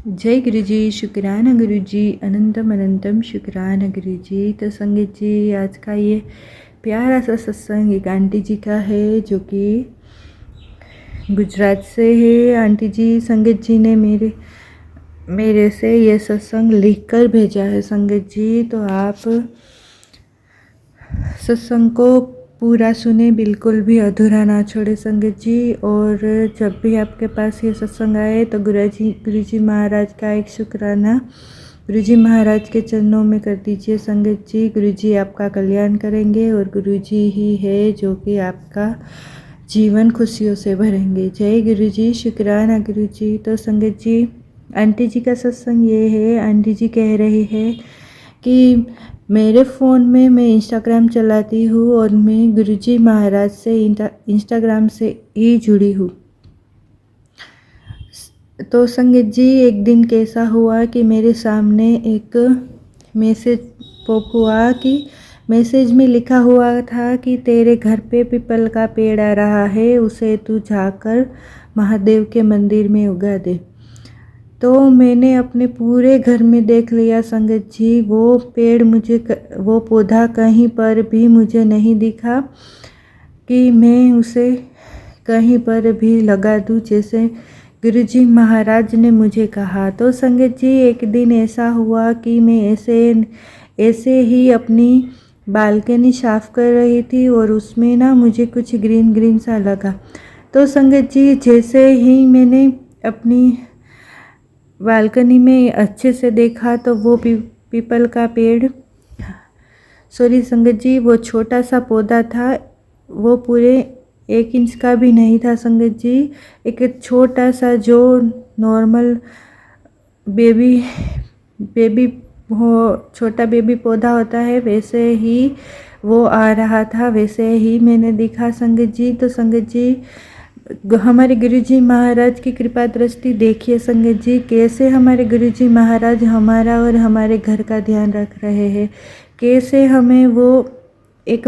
जय गुरु जी, शुक्राना गुरु जी, अनंतम अनंतम शुक्राना गुरु जी। तो संगत जी, आज का ये प्यारा सा सत्संग एक आंटी जी का है जो कि गुजरात से है। आंटी जी, संगत जी ने मेरे से ये सत्संग लिख कर भेजा है संगत जी। तो आप सत्संग को पूरा सुने, बिल्कुल भी अधूरा ना छोड़े संगत जी। और जब भी आपके पास ये सत्संग आए तो गुरु जी महाराज का एक शुक्राना गुरु जी महाराज के चरणों में कर दीजिए संगत जी। गुरु जी आपका कल्याण करेंगे और गुरु जी ही है जो कि आपका जीवन खुशियों से भरेंगे। जय गुरु जी, शुक्राना गुरु जी। तो संगत जी, आंटी जी का सत्संग ये है। आंटी जी कह रही है कि मेरे फ़ोन में मैं इंस्टाग्राम चलाती हूँ और मैं गुरुजी महाराज से इंस्टाग्राम से ही जुड़ी हूँ। तो संगत जी, एक दिन कैसा हुआ कि मेरे सामने एक मैसेज पॉप हुआ कि मैसेज में लिखा हुआ था कि तेरे घर पे पीपल का पेड़ आ रहा है, उसे तू जाकर महादेव के मंदिर में उगा दे। तो मैंने अपने पूरे घर में देख लिया संगत जी, वो पेड़ वो पौधा कहीं पर भी मुझे नहीं दिखा कि मैं उसे कहीं पर भी लगा दूं जैसे गुरुजी महाराज ने मुझे कहा। तो संगत जी, एक दिन ऐसा हुआ कि मैं ऐसे ही अपनी बालकनी साफ़ कर रही थी और उसमें ना मुझे कुछ ग्रीन ग्रीन सा लगा। तो संगत जी, जैसे ही मैंने अपनी बालकनी में अच्छे से देखा तो वो पीपल का पेड़, सॉरी संगत जी, वो छोटा सा पौधा था, वो पूरे 1 इंच का भी नहीं था संगत जी। एक छोटा सा जो नॉर्मल बेबी हो छोटा बेबी पौधा होता है वैसे ही वो आ रहा था, वैसे ही मैंने देखा संगत जी। तो संगत जी, हमारे गुरुजी महाराज की कृपा दृष्टि देखिए संगत जी, कैसे हमारे गुरुजी महाराज हमारा और हमारे घर का ध्यान रख रहे हैं। कैसे हमें वो एक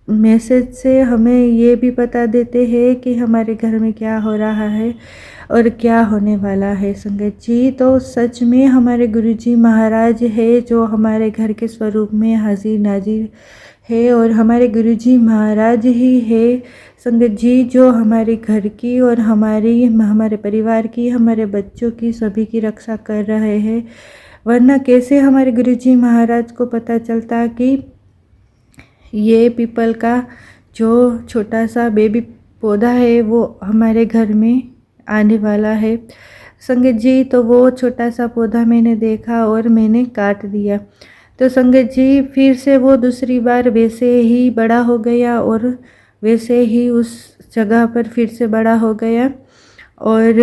मैसेज से हमें ये भी बता देते हैं कि हमारे घर में क्या हो रहा है और क्या होने वाला है संगत जी। तो सच में हमारे गुरुजी महाराज है जो हमारे घर के स्वरूप में हाजिर नाजिर है, और हमारे गुरुजी महाराज ही है संगत जी जो हमारे घर की और हमारे परिवार की, हमारे बच्चों की, सभी की रक्षा कर रहे हैं। वरना कैसे हमारे गुरुजी महाराज को पता चलता कि ये पीपल का जो छोटा सा बेबी पौधा है वो हमारे घर में आने वाला है संगत जी। तो वो छोटा सा पौधा मैंने देखा और मैंने काट दिया। तो संगत जी, फिर से वो दूसरी बार वैसे ही बड़ा हो गया और वैसे ही उस जगह पर फिर से बड़ा हो गया, और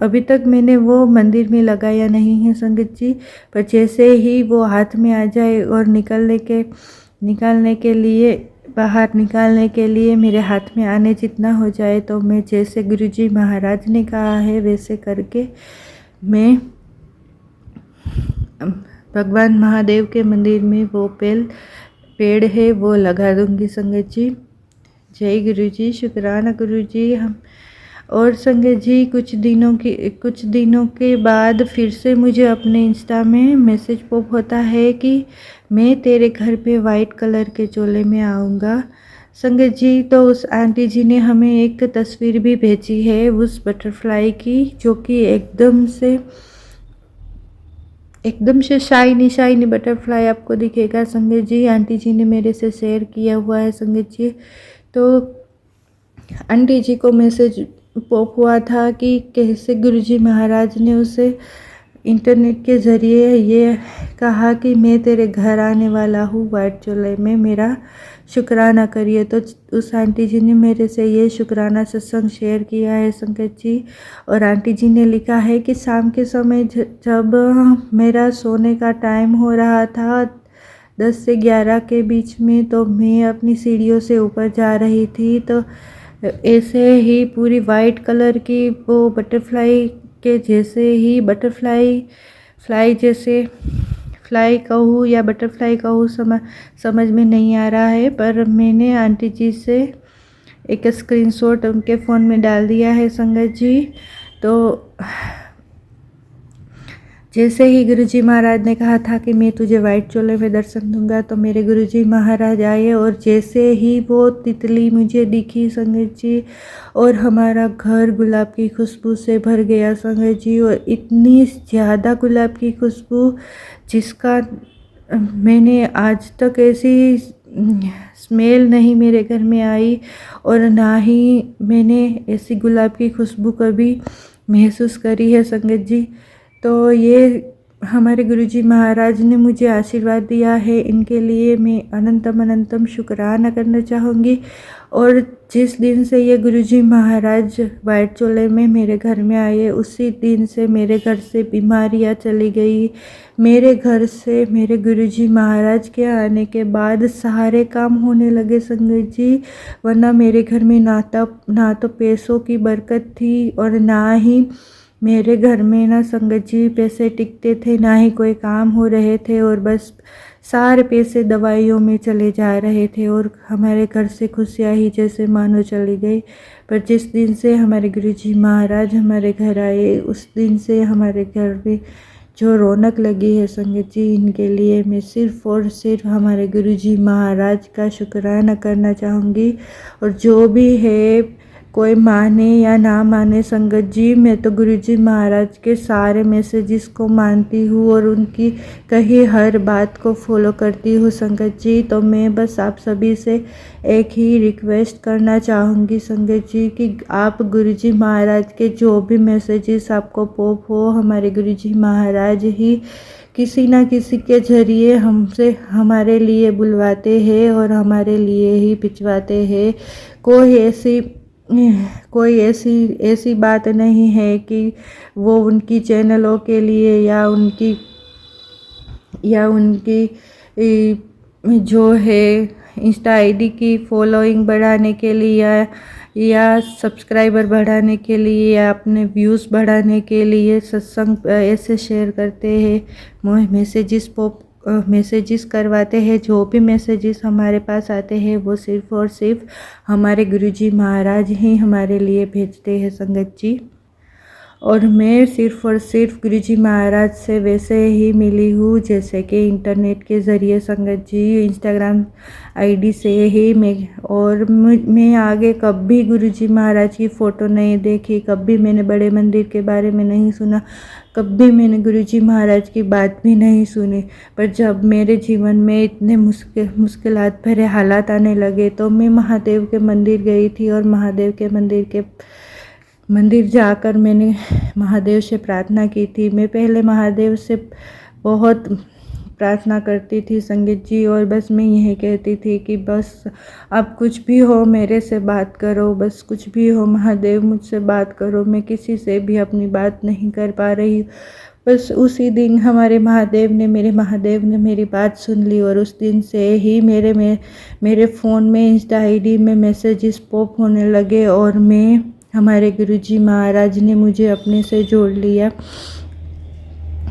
अभी तक मैंने वो मंदिर में लगाया नहीं है संगत जी। पर जैसे ही वो हाथ में आ जाए और बाहर निकालने के लिए मेरे हाथ में आने जितना हो जाए, तो मैं जैसे गुरुजी महाराज ने कहा है वैसे करके मैं भगवान महादेव के मंदिर में वो पेड़ है वो लगा दूंगी संगत जी। जय गुरु जी, शुक्राना गुरु जी। हम और संगत जी, कुछ दिनों के बाद फिर से मुझे अपने इंस्टा में मैसेज पॉप होता है कि मैं तेरे घर पे वाइट कलर के चोले में आऊँगा संगत जी। तो उस आंटी जी ने हमें एक तस्वीर भी भेजी है उस बटरफ्लाई की, जो कि एकदम से शाइनी बटरफ्लाई आपको दिखेगा संगत जी। आंटी जी ने मेरे से शेयर किया हुआ है संगत जी। तो आंटी जी को मैसेज पॉप हुआ था कि कैसे गुरुजी महाराज ने उसे इंटरनेट के ज़रिए ये कहा कि मैं तेरे घर आने वाला हूँ वाइट चोले में, मेरा शुक्राना करिए। तो उस आंटी जी ने मेरे से ये शुक्राना सत्संग शेयर किया है संगत जी। और आंटी जी ने लिखा है कि शाम के समय जब मेरा सोने का टाइम हो रहा था 10 से 11 के बीच में, तो मैं अपनी सीढ़ियों से ऊपर जा रही थी, तो ऐसे ही पूरी वाइट कलर की वो बटरफ्लाई के जैसे ही फ्लाई कहूँ या बटरफ्लाई कहूँ समझ में नहीं आ रहा है, पर मैंने आंटी जी से एक स्क्रीनशॉट उनके फ़ोन में डाल दिया है संगत जी। तो जैसे ही गुरुजी महाराज ने कहा था कि मैं तुझे वाइट चोले में दर्शन दूंगा, तो मेरे गुरुजी महाराज आए और जैसे ही वो तितली मुझे दिखी संगत जी, और हमारा घर गुलाब की खुशबू से भर गया संगत जी। और इतनी ज़्यादा गुलाब की खुशबू जिसका मैंने आज तक ऐसी स्मेल नहीं मेरे घर में आई, और ना ही मैंने ऐसी गुलाब की खुशबू कभी महसूस करी है संगत जी। तो ये हमारे गुरुजी महाराज ने मुझे आशीर्वाद दिया है, इनके लिए मैं अनंतम अनंतम शुक्राना करना चाहूँगी। और जिस दिन से ये गुरुजी महाराज वाइट चोले में मेरे घर में आए, उसी दिन से मेरे घर से बीमारियाँ चली गई। मेरे घर से मेरे गुरुजी महाराज के आने के बाद सारे काम होने लगे संगत जी। वरना मेरे घर में ना तो पैसों की बरकत थी, और ना ही मेरे घर में ना संगत जी पैसे टिकते थे, ना ही कोई काम हो रहे थे, और बस सारे पैसे दवाइयों में चले जा रहे थे, और हमारे घर से खुशियाँ ही जैसे मानो चली गई। पर जिस दिन से हमारे गुरुजी महाराज हमारे घर आए, उस दिन से हमारे घर में जो रौनक लगी है संगत जी, इनके लिए मैं सिर्फ़ और सिर्फ हमारे गुरुजी महाराज का शुक्राना करना चाहूँगी। और जो भी है, कोई माने या ना माने संगत जी, मैं तो गुरुजी महाराज के सारे मैसेजेस को मानती हूँ और उनकी कही हर बात को फॉलो करती हूँ संगत जी। तो मैं बस आप सभी से एक ही रिक्वेस्ट करना चाहूँगी संगत जी कि आप गुरुजी महाराज के जो भी मैसेजेस आपको पॉप हो, हमारे गुरुजी महाराज ही किसी ना किसी के ज़रिए हमसे हमारे लिए बुलवाते हैं और हमारे लिए ही भिजवाते हैं। कोई ऐसी बात नहीं है कि वो उनकी चैनलों के लिए या उनकी जो है इंस्टा आईडी की फॉलोइंग बढ़ाने के लिए या सब्सक्राइबर बढ़ाने के लिए या अपने व्यूज़ बढ़ाने के लिए सत्संग ऐसे शेयर करते हैं, मैसेजेस करवाते हैं। जो भी मैसेजेस हमारे पास आते हैं वो सिर्फ़ और सिर्फ हमारे गुरुजी महाराज ही हमारे लिए भेजते हैं संगत जी। और मैं सिर्फ़ और सिर्फ गुरुजी महाराज से वैसे ही मिली हूँ जैसे कि इंटरनेट के ज़रिए संगत जी, इंस्टाग्राम आईडी से ही मैं आगे कभी गुरुजी महाराज की फ़ोटो नहीं देखी, कभी मैंने बड़े मंदिर के बारे में नहीं सुना, कभी मैंने गुरुजी महाराज की बात भी नहीं सुनी। पर जब मेरे जीवन में इतने मुश्किलात भरे हालात आने लगे, तो मैं महादेव के मंदिर गई थी, और महादेव के मंदिर जाकर मैंने महादेव से प्रार्थना की थी। मैं पहले महादेव से बहुत प्रार्थना करती थी संगत जी, और बस मैं यही कहती थी कि बस अब कुछ भी हो मेरे से बात करो, बस कुछ भी हो महादेव मुझसे बात करो। मैं किसी से भी अपनी बात नहीं कर पा रही। बस उसी दिन मेरे महादेव ने मेरी बात सुन ली, और उस दिन से ही मेरे फ़ोन में इंस्टा आईडी में मैसेजेस पॉप होने लगे, और हमारे गुरुजी महाराज ने मुझे अपने से जोड़ लिया।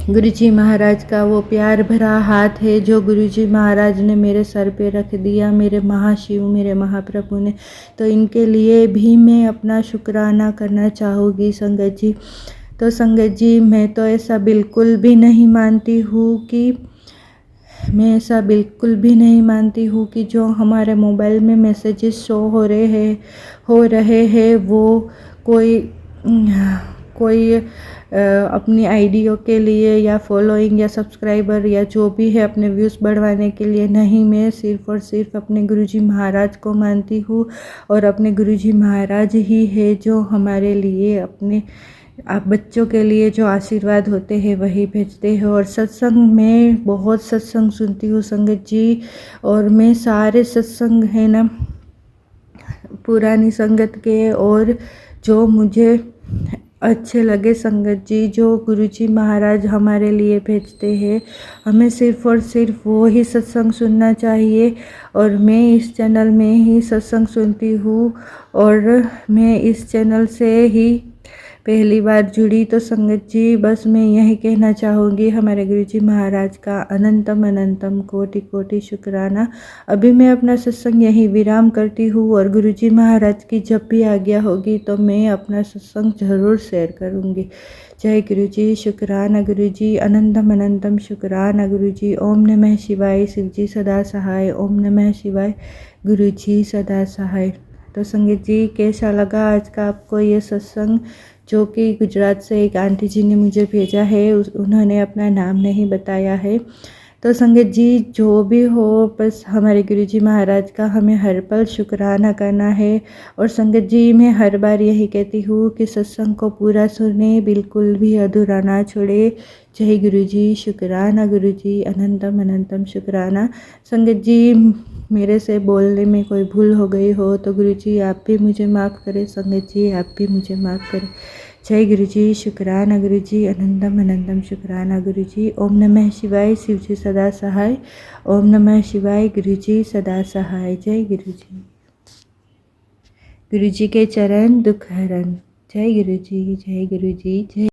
गुरुजी महाराज का वो प्यार भरा हाथ है जो गुरुजी महाराज ने मेरे सर पे रख दिया, मेरे महाशिव, मेरे महाप्रभु ने। तो इनके लिए भी मैं अपना शुक्राना करना चाहूँगी संगत जी। तो संगत जी, मैं तो ऐसा बिल्कुल भी नहीं मानती हूँ कि जो हमारे मोबाइल में मैसेजेस शो हो रहे हैं वो कोई अपनी आईडियों के लिए या फॉलोइंग या सब्सक्राइबर या जो भी है अपने व्यूज़ बढ़वाने के लिए नहीं। मैं सिर्फ़ और सिर्फ अपने गुरुजी महाराज को मानती हूँ, और अपने गुरुजी महाराज ही है जो हमारे लिए अपने बच्चों के लिए जो आशीर्वाद होते हैं वही भेजते हैं। और सत्संग में बहुत सत्संग सुनती हूँ संगत जी, और मैं सारे सत्संग है ना पुरानी संगत के और जो मुझे अच्छे लगे संगत जी, जो गुरुजी महाराज हमारे लिए भेजते हैं, हमें सिर्फ़ और सिर्फ वो ही सत्संग सुनना चाहिए। और मैं इस चैनल में ही सत्संग सुनती हूँ, और मैं इस चैनल से ही पहली बार जुड़ी। तो संगत जी, बस मैं यही कहना चाहूँगी, हमारे गुरुजी महाराज का अनंतम अनंतम कोटि कोटि शुक्राना। अभी मैं अपना सत्संग यही विराम करती हूँ, और गुरुजी महाराज की जब भी आज्ञा होगी तो मैं अपना सत्संग ज़रूर शेयर करूँगी। जय गुरु जी, शुक्राना गुरु जी, अनंतम अनंतम शुक्राना गुरु जी। ओम नमः शिवाय, शिव जी सदा सहाय। ओम नमः शिवाय, गुरु जी सदा सहाय। तो संगीत जी, कैसा लगा आज का आपको ये सत्संग, जो कि गुजरात से एक आंटी जी ने मुझे भेजा है। उन्होंने अपना नाम नहीं बताया है। तो संगत जी, जो भी हो, बस हमारे गुरुजी महाराज का हमें हर पल शुक्राना करना है। और संगत जी, मैं हर बार यही कहती हूँ कि सत्संग को पूरा सुने, बिल्कुल भी अधूरा ना छोड़े। जय गुरुजी, शुक्राना गुरुजी, अनंतम अनंतम शुक्राना। संगत जी, मेरे से बोलने में कोई भूल हो गई हो तो गुरुजी आप भी मुझे माफ़ करें। संगत जी, आप भी मुझे माफ़ करें। जय गुरुजी, शुक्राना गुरुजी, अनंतम अनंतम शुक्राना गुरुजी। ओम नमः शिवाय, शिव जी सदा सहाय। ओम नमः शिवाय, गुरुजी सदा सहाय। जय गुरुजी। गुरुजी के चरण दुख हरण। जय गुरुजी, जय गुरुजी, जय।